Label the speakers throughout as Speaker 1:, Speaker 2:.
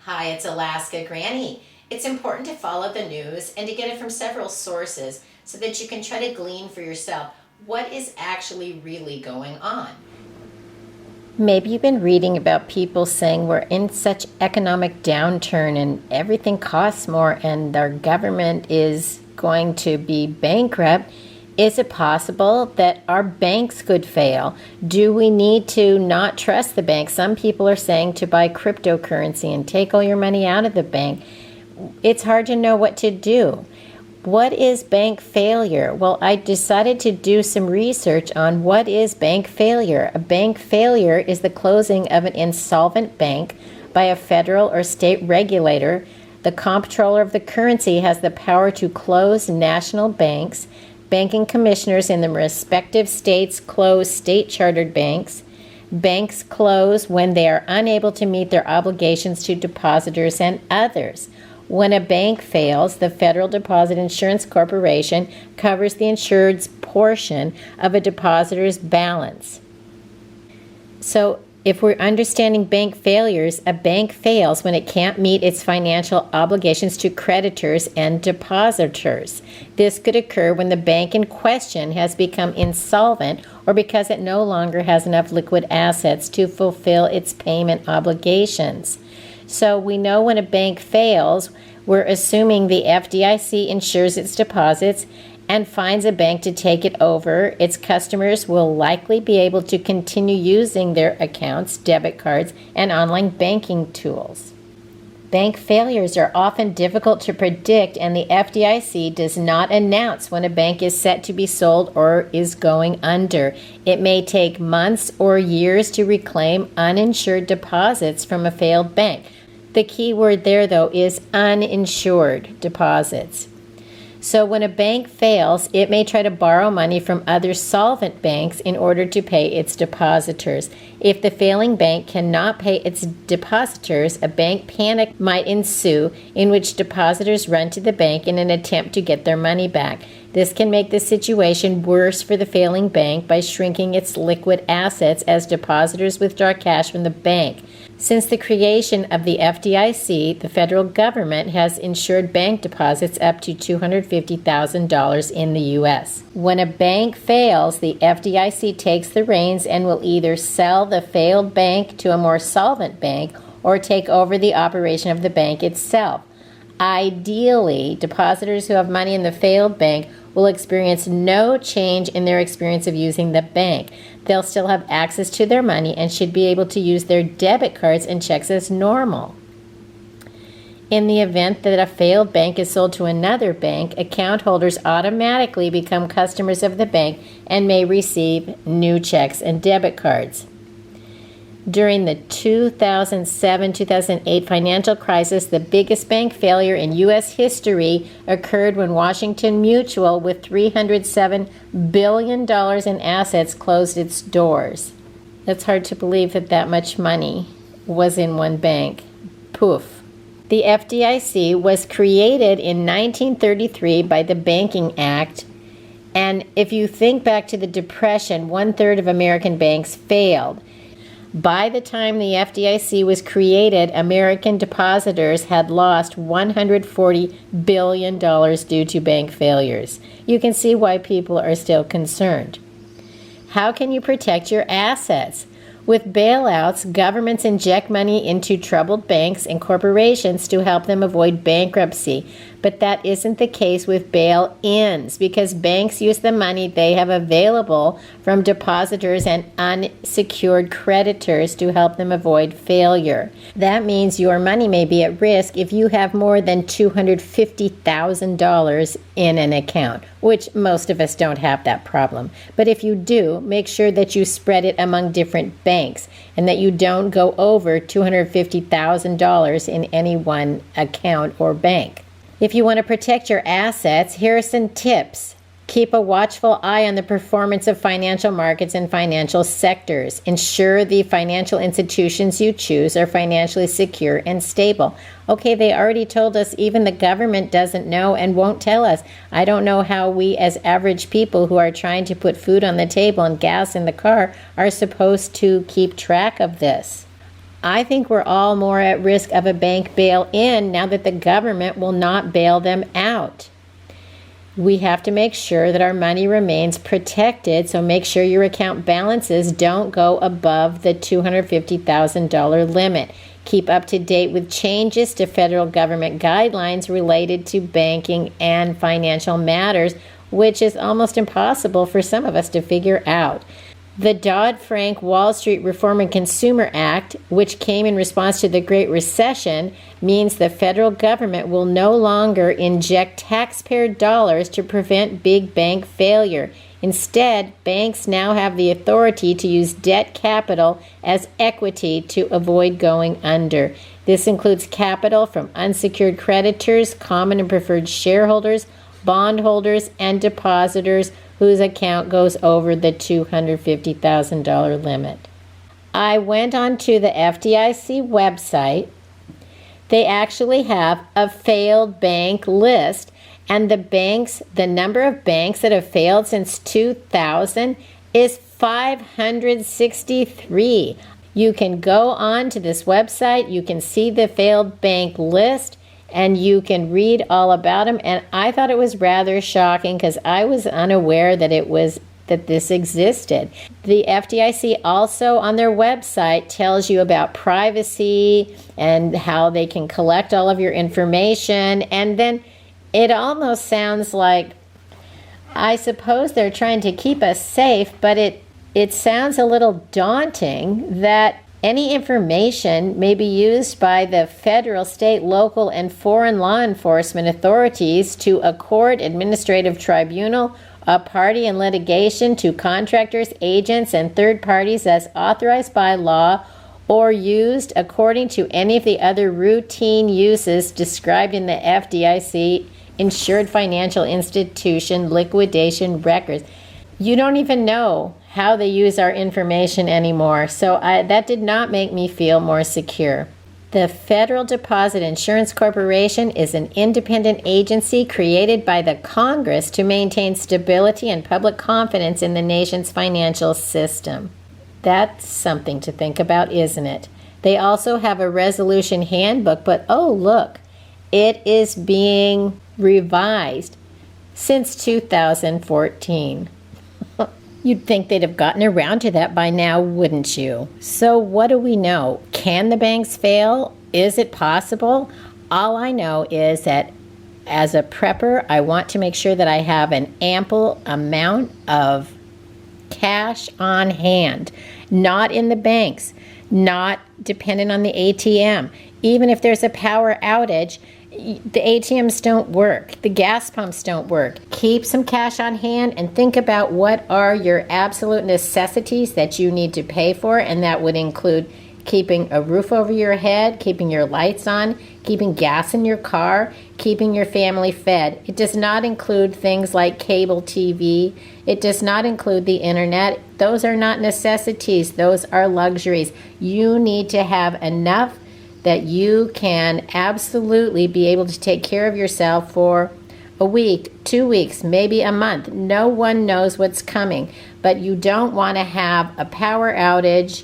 Speaker 1: Hi, it's Alaska Granny. It's important to follow the news and to get it from several sources so that you can try to glean for yourself what is actually really going on. Maybe you've been reading about people saying we're in such economic downturn and everything costs more and our government is going to be bankrupt. Is it possible that our banks could fail? Do we need to not trust the bank? Some people are saying to buy cryptocurrency and take all your money out of the bank. It's hard to know what to do. What is bank failure? Well, I decided to do some research on what is bank failure. A bank failure is the closing of an insolvent bank by a federal or state regulator. The comptroller of the currency has the power to close national banks. Banking commissioners in the respective states close state-chartered banks. Banks close when they are unable to meet their obligations to depositors and others. When a bank fails, the Federal Deposit Insurance Corporation covers the insured's portion of a depositor's balance. So, if we're understanding bank failures, a bank fails when it can't meet its financial obligations to creditors and depositors. This could occur when the bank in question has become insolvent or because it no longer has enough liquid assets to fulfill its payment obligations. So we know when a bank fails, we're assuming the FDIC insures its deposits and finds a bank to take it over. Its customers will likely be able to continue using their accounts, debit cards, and online banking tools. Bank failures are often difficult to predict, and the FDIC does not announce when a bank is set to be sold or is going under. It may take months or years to reclaim uninsured deposits from a failed bank. The key word there, though, is uninsured deposits. So when a bank fails, it may try to borrow money from other solvent banks in order to pay its depositors. If the failing bank cannot pay its depositors, a bank panic might ensue in which depositors run to the bank in an attempt to get their money back. This can make the situation worse for the failing bank by shrinking its liquid assets as depositors withdraw cash from the bank. Since the creation of the FDIC, the federal government has insured bank deposits up to $250,000 in the U.S. When a bank fails, the FDIC takes the reins and will either sell the failed bank to a more solvent bank or take over the operation of the bank itself. Ideally, depositors who have money in the failed bank will experience no change in their experience of using the bank. They'll still have access to their money and should be able to use their debit cards and checks as normal. In the event that a failed bank is sold to another bank, account holders automatically become customers of the bank and may receive new checks and debit cards. During the 2007-2008 financial crisis, the biggest bank failure in U.S. history occurred when Washington Mutual, with $307 billion in assets, closed its doors. It's hard to believe that much money was in one bank. Poof. The FDIC was created in 1933 by the Banking Act, and if you think back to the Depression, 1/3 of American banks failed. By the time the FDIC was created, American depositors had lost $140 billion due to bank failures. You can see why people are still concerned. How can you protect your assets? With bailouts, governments inject money into troubled banks and corporations to help them avoid bankruptcy. But that isn't the case with bail-ins, because banks use the money they have available from depositors and unsecured creditors to help them avoid failure. That means your money may be at risk if you have more than $250,000 in an account, which most of us don't have that problem. But if you do, make sure that you spread it among different banks and that you don't go over $250,000 in any one account or bank. If you want to protect your assets, here are some tips. Keep a watchful eye on the performance of financial markets and financial sectors. Ensure the financial institutions you choose are financially secure and stable. Okay, they already told us, even the government doesn't know and won't tell us. I don't know how we as average people who are trying to put food on the table and gas in the car are supposed to keep track of this. I think we're all more at risk of a bank bail-in now that the government will not bail them out. We have to make sure that our money remains protected, so make sure your account balances don't go above the $250,000 limit. Keep up to date with changes to federal government guidelines related to banking and financial matters, which is almost impossible for some of us to figure out. The Dodd-Frank Wall Street Reform and Consumer Act, which came in response to the Great Recession, means the federal government will no longer inject taxpayer dollars to prevent big bank failure. Instead, banks now have the authority to use debt capital as equity to avoid going under. This includes capital from unsecured creditors, common and preferred shareholders, bondholders, and depositors whose account goes over the $250,000 limit. I went onto the FDIC website. They actually have a failed bank list, and the number of banks that have failed since 2000 is 563. You can go on to this website, you can see the failed bank list, and you can read all about them. And I thought it was rather shocking because I was unaware that this existed. The FDIC also on their website tells you about privacy and how they can collect all of your information. And then it almost sounds like, I suppose they're trying to keep us safe, but it sounds a little daunting that any information may be used by the federal, state, local, and foreign law enforcement authorities to a court, administrative tribunal, a party in litigation, to contractors, agents, and third parties as authorized by law, or used according to any of the other routine uses described in the FDIC Insured Financial Institution Liquidation Records. You don't even know how they use our information anymore, so that did not make me feel more secure. The Federal Deposit Insurance Corporation is an independent agency created by the Congress to maintain stability and public confidence in the nation's financial system. That's something to think about, isn't it? They also have a resolution handbook, but oh look, it is being revised since 2014. You'd think they'd have gotten around to that by now, wouldn't you? So what do we know? Can the banks fail? Is it possible? All I know is that as a prepper, I want to make sure that I have an ample amount of cash on hand, not in the banks, not dependent on the ATM. Even if there's a power outage, the ATMs don't work. The gas pumps don't work. Keep some cash on hand and think about what are your absolute necessities that you need to pay for, and that would include keeping a roof over your head, keeping your lights on, keeping gas in your car, keeping your family fed. It does not include things like cable TV. It does not include the internet. Those are not necessities. Those are luxuries. You need to have enough that you can absolutely be able to take care of yourself for a week, 2 weeks, maybe a month. No one knows what's coming, but you don't want to have a power outage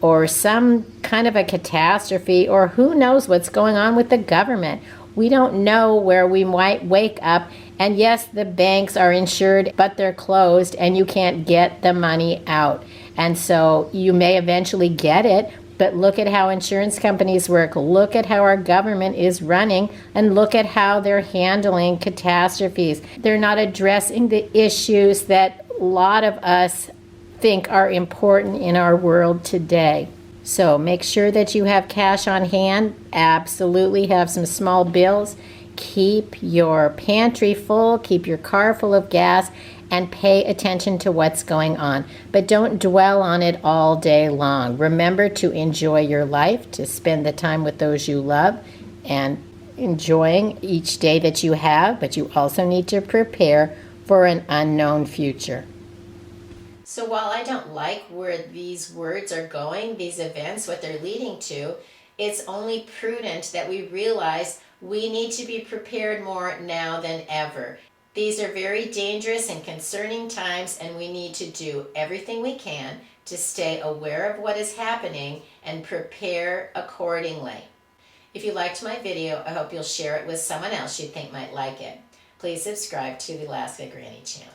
Speaker 1: or some kind of a catastrophe, or who knows what's going on with the government. We don't know where we might wake up, and yes, the banks are insured, but they're closed and you can't get the money out. And so you may eventually get it, but look at how insurance companies work. Look at how our government is running, and look at how they're handling catastrophes. They're not addressing the issues that a lot of us think are important in our world today. So make sure that you have cash on hand. Absolutely have some small bills. Keep your pantry full. Keep your car full of gas. And pay attention to what's going on. But don't dwell on it all day long. Remember to enjoy your life, to spend the time with those you love, and enjoying each day that you have, but you also need to prepare for an unknown future. So while I don't like where these words are going, these events, what they're leading to, it's only prudent that we realize we need to be prepared more now than ever. These are very dangerous and concerning times, and we need to do everything we can to stay aware of what is happening and prepare accordingly. If you liked my video, I hope you'll share it with someone else you think might like it. Please subscribe to the Alaska Granny channel.